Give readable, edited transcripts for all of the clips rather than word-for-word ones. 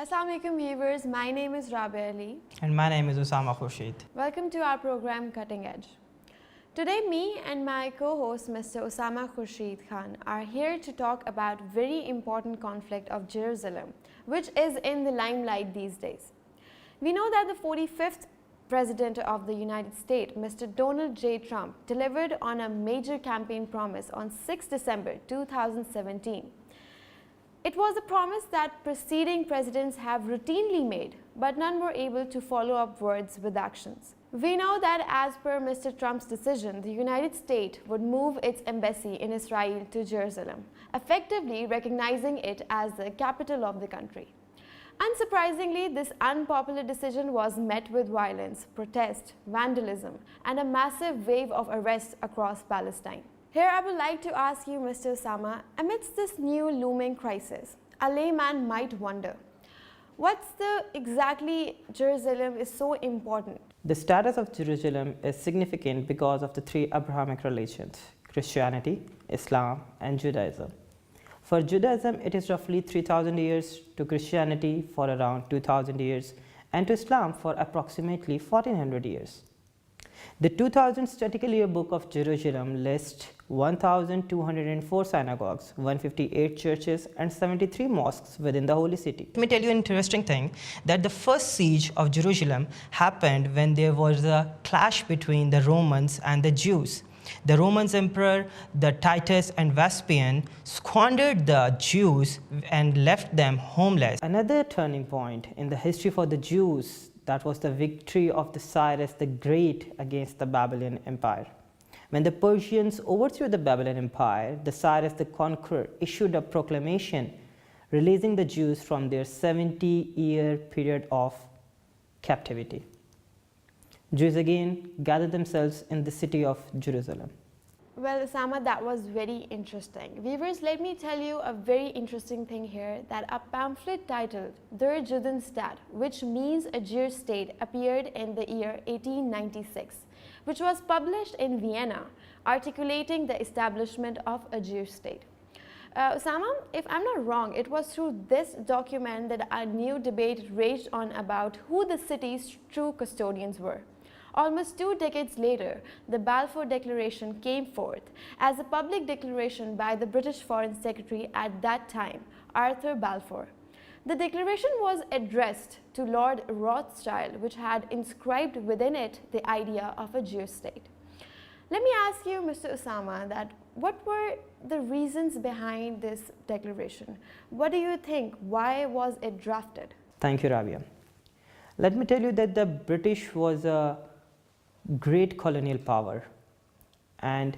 Assalamu alaikum viewers, my name is Rabia Ali. And my name is Osama Khurshid. Welcome to our program Cutting Edge. Today me and my co-host Mr. Osama Khurshid Khan are here to talk about very important conflict of Jerusalem, which is in the limelight these days. We know that the 45th President of the United States, Mr. Donald J. Trump, delivered on a major campaign promise on 6 December 2017. It was a promise that preceding presidents have routinely made, but none were able to follow up words with actions. We know that as per Mr. Trump's decision, the United States would move its embassy in Israel to Jerusalem, effectively recognizing it as the capital of the country. Unsurprisingly, this unpopular decision was met with violence, protest, vandalism, and a massive wave of arrests across Palestine. Here I would like to ask you, Mr. Osama, amidst this new looming crisis, a layman might wonder, what's the exactly Jerusalem is so important? The status of Jerusalem is significant because of the three Abrahamic religions: Christianity, Islam, and Judaism. For Judaism, it is roughly 3,000 years, to Christianity for around 2,000 years, and to Islam for approximately 1,400 years. The 2000 Statistical Yearbook of Jerusalem lists 1,204 synagogues, 158 churches, and 73 mosques within the holy city. Let me tell you an interesting thing, that the first siege of Jerusalem happened when there was a clash between the Romans and the Jews. The Roman emperor, the Titus and Vespasian, squandered the Jews and left them homeless. Another turning point in the history for the Jews, that was the victory of the Cyrus the Great against the Babylonian Empire. When the Persians overthrew the Babylonian Empire, the Cyrus the Conqueror issued a proclamation releasing the Jews from their 70-year period of captivity. Jews again gathered themselves in the city of Jerusalem. Well, Osama, that was very interesting. Viewers, let me tell you a very interesting thing here, that a pamphlet titled Der Judenstaat, which means a Jewish state, appeared in the year 1896, which was published in Vienna, articulating the establishment of a Jewish state. Osama, if I'm not wrong, it was through this document that a new debate raged on about who the city's true custodians were. Almost 2 decades later, the Balfour Declaration came forth as a public declaration by the British Foreign Secretary at that time, Arthur Balfour. The declaration was addressed to Lord Rothschild, which had inscribed within it the idea of a Jewish state. Let me ask you, Mr. Osama, that what were the reasons behind this declaration? What do you think? Why was it drafted? Thank you, Rabia. Let me tell you that the British was a great colonial power, and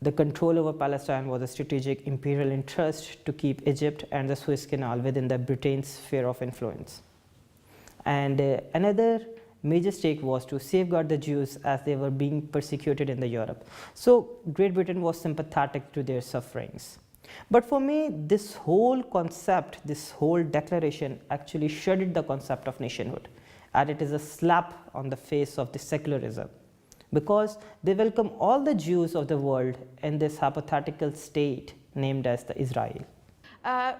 the control over Palestine was a strategic imperial interest to keep Egypt and the Suez Canal within the Britain's sphere of influence. And another major stake was to safeguard the Jews as they were being persecuted in Europe. So Great Britain was sympathetic to their sufferings. But for me, this whole concept, this whole declaration actually shredded the concept of nationhood, and it is a slap on the face of the secularism, because they welcome all the Jews of the world in this hypothetical state named as the Israel.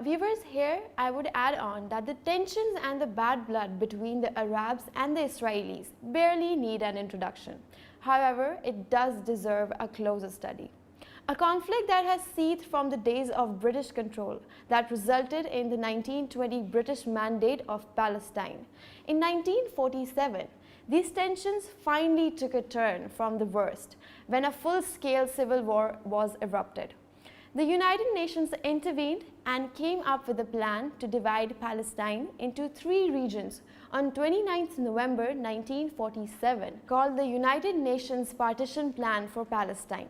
Viewers, here I would add on that the tensions and the bad blood between the Arabs and the Israelis barely need an introduction. However, it does deserve a closer study. A conflict that has seethed from the days of British control that resulted in the 1920 British Mandate of Palestine. In 1947, these tensions finally took a turn from the worst when a full-scale civil war was erupted. The United Nations intervened and came up with a plan to divide Palestine into 3 regions on 29 November 1947, called the United Nations Partition Plan for Palestine.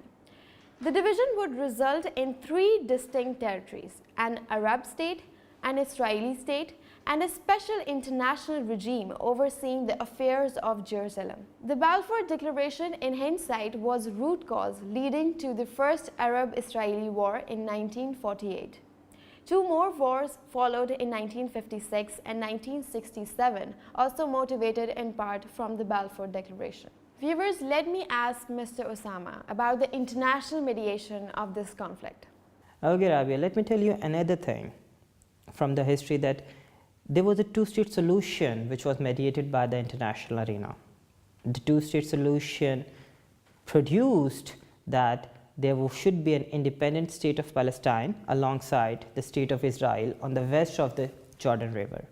The division would result in 3 distinct territories: an Arab state, an Israeli state, and a special international regime overseeing the affairs of Jerusalem. The Balfour Declaration, in hindsight, was root cause leading to the first Arab-Israeli War in 1948. 2 more wars followed in 1956 and 1967, also motivated in part from the Balfour Declaration. Viewers, let me ask Mr. Osama about the international mediation of this conflict. Okay, Rabia, let me tell you another thing from the history, that There was a two-state solution which was mediated by the international arena. The two-state solution produced that there should be an independent state of Palestine alongside the state of Israel on the west of the Jordan River.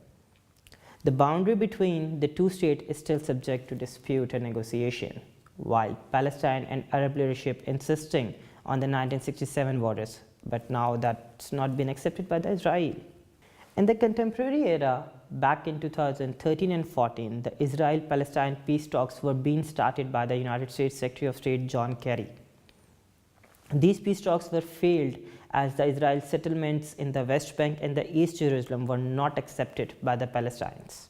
The boundary between the two states is still subject to dispute and negotiation, while Palestine and Arab leadership insisting on the 1967 borders, but now that's not been accepted by the Israel. In the contemporary era, back in 2013 and 14, the Israel-Palestine peace talks were being started by the United States Secretary of State John Kerry. These peace talks were failed as the Israel settlements in the West Bank and the East Jerusalem were not accepted by the Palestinians.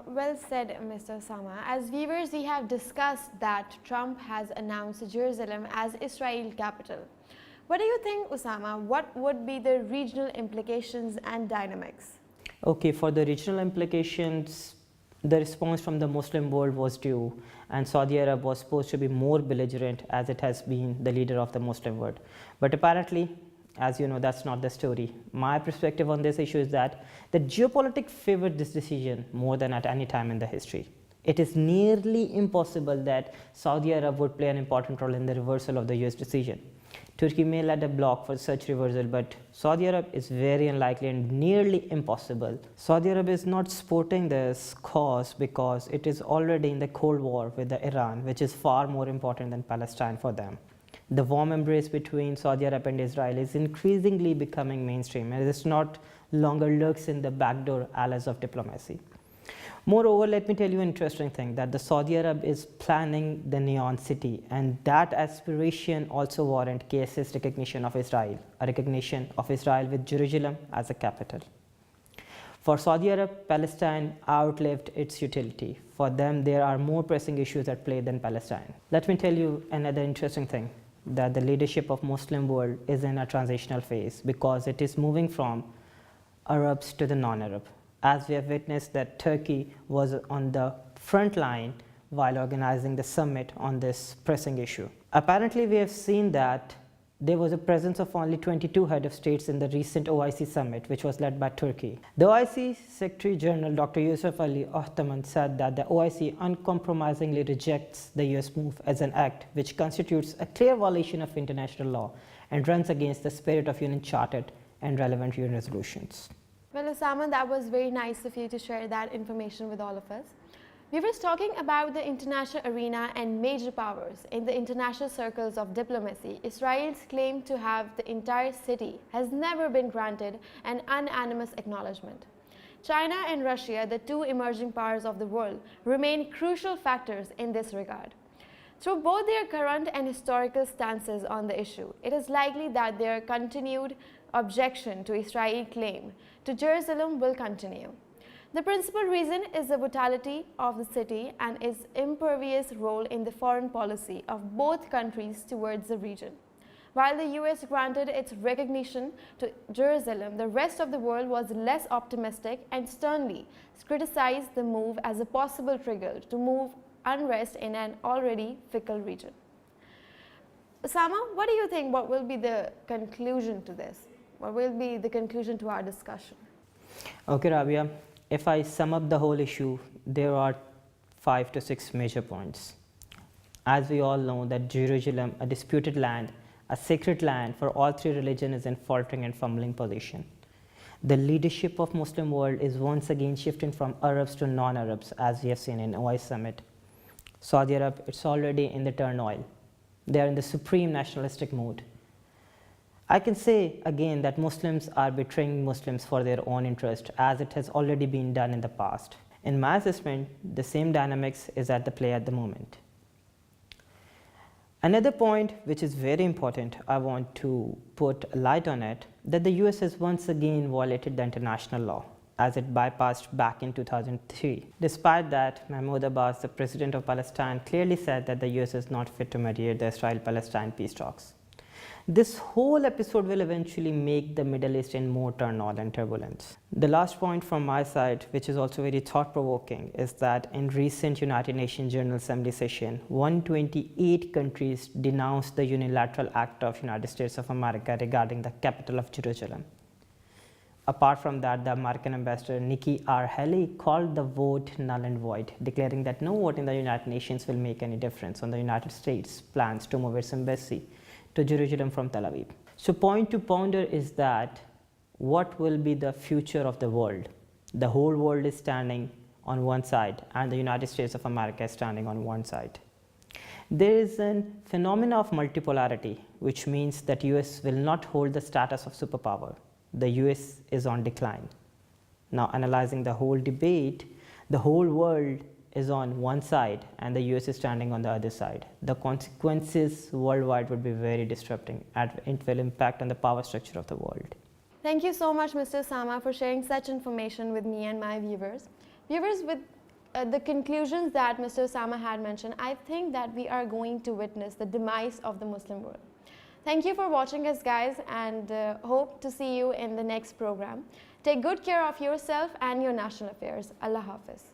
Well said, Mr. Osama. As viewers, we have discussed that Trump has announced Jerusalem as Israel capital. What do you think, Osama? What would be the regional implications and dynamics? Okay, for the regional implications, the response from the Muslim world was due, and Saudi Arabia was supposed to be more belligerent as it has been the leader of the Muslim world. But apparently, as you know, that's not the story. My perspective on this issue is that the geopolitics favored this decision more than at any time in the history. It is nearly impossible that Saudi Arabia would play an important role in the reversal of the US decision. Turkey may lead a block for such reversal, but Saudi Arabia is very unlikely and nearly impossible. Saudi Arabia is not supporting this cause because it is already in the Cold War with the Iran, which is far more important than Palestine for them. The warm embrace between Saudi Arabia and Israel is increasingly becoming mainstream, and it is not longer lurks in the backdoor allies of diplomacy. Moreover, let me tell you an interesting thing, that the Saudi Arabia is planning the Neon City, and that aspiration also warrant KS's recognition of Israel, a recognition of Israel with Jerusalem as a capital. For Saudi Arabia, Palestine outlived its utility. For them, there are more pressing issues at play than Palestine. Let me tell you another interesting thing, that the leadership of Muslim world is in a transitional phase because it is moving from Arabs to the non-Arab. As we have witnessed that Turkey was on the front line while organizing the summit on this pressing issue. Apparently, we have seen that there was a presence of only 22 head of states in the recent OIC summit, which was led by Turkey. The OIC Secretary General Dr. Yusuf Ali Othman said that the OIC uncompromisingly rejects the US move as an act which constitutes a clear violation of international law and runs against the spirit of UN Charter and relevant UN resolutions. Well, Osama, that was very nice of you to share that information with all of us. We were talking about the international arena and major powers. In the international circles of diplomacy, Israel's claim to have the entire city has never been granted an unanimous acknowledgement. China and Russia, the two emerging powers of the world, remain crucial factors in this regard. Through both their current and historical stances on the issue, it is likely that their continued objection to Israel's claim to Jerusalem will continue. The principal reason is the brutality of the city and its impervious role in the foreign policy of both countries towards the region. While the US granted its recognition to Jerusalem, the rest of the world was less optimistic and sternly criticized the move as a possible trigger to move unrest in an already fickle region. Osama, what do you think? What will be the conclusion to this? What will be the conclusion to our discussion? Okay, Rabia, if I sum up the whole issue, there are 5 to 6 major points. As we all know that Jerusalem, a disputed land, a sacred land for all three religions, is in faltering and fumbling position. The leadership of Muslim world is once again shifting from Arabs to non-Arabs, as we have seen in OIC summit. Saudi Arabia, it's already in the turmoil. They are in the supreme nationalistic mood. I can say again that Muslims are betraying Muslims for their own interest, as it has already been done in the past. In my assessment, the same dynamics is at the play at the moment. Another point which is very important, I want to put a light on it, that the US has once again violated the international law, as it bypassed back in 2003. Despite that, Mahmoud Abbas, the president of Palestine, clearly said that the US is not fit to mediate the Israel-Palestine peace talks. This whole episode will eventually make the Middle East in more turmoil and turbulence. The last point from my side, which is also very thought-provoking, is that in recent United Nations General Assembly session, 128 countries denounced the unilateral act of United States of America regarding the capital of Jerusalem. Apart from that, the American ambassador Nikki R. Haley called the vote null and void, declaring that no vote in the United Nations will make any difference on the United States' plans to move its embassy to Jerusalem from Tel Aviv. So, point to ponder is that what will be the future of the world? The whole world is standing on one side, and the United States of America is standing on one side. There is a phenomenon of multipolarity, which means that US will not hold the status of superpower. The US is on decline. Now, analyzing the whole debate, the whole world is on one side and the US is standing on the other side. The consequences worldwide would be very disrupting, and it will impact on the power structure of the world. Thank you so much, Mr. Sama, for sharing such information with me and my viewers. Viewers, with the conclusions that Mr. Sama had mentioned, I think that we are going to witness the demise of the Muslim world. Thank you for watching us, guys, and hope to see you in the next program. Take good care of yourself and your national affairs. Allah Hafiz.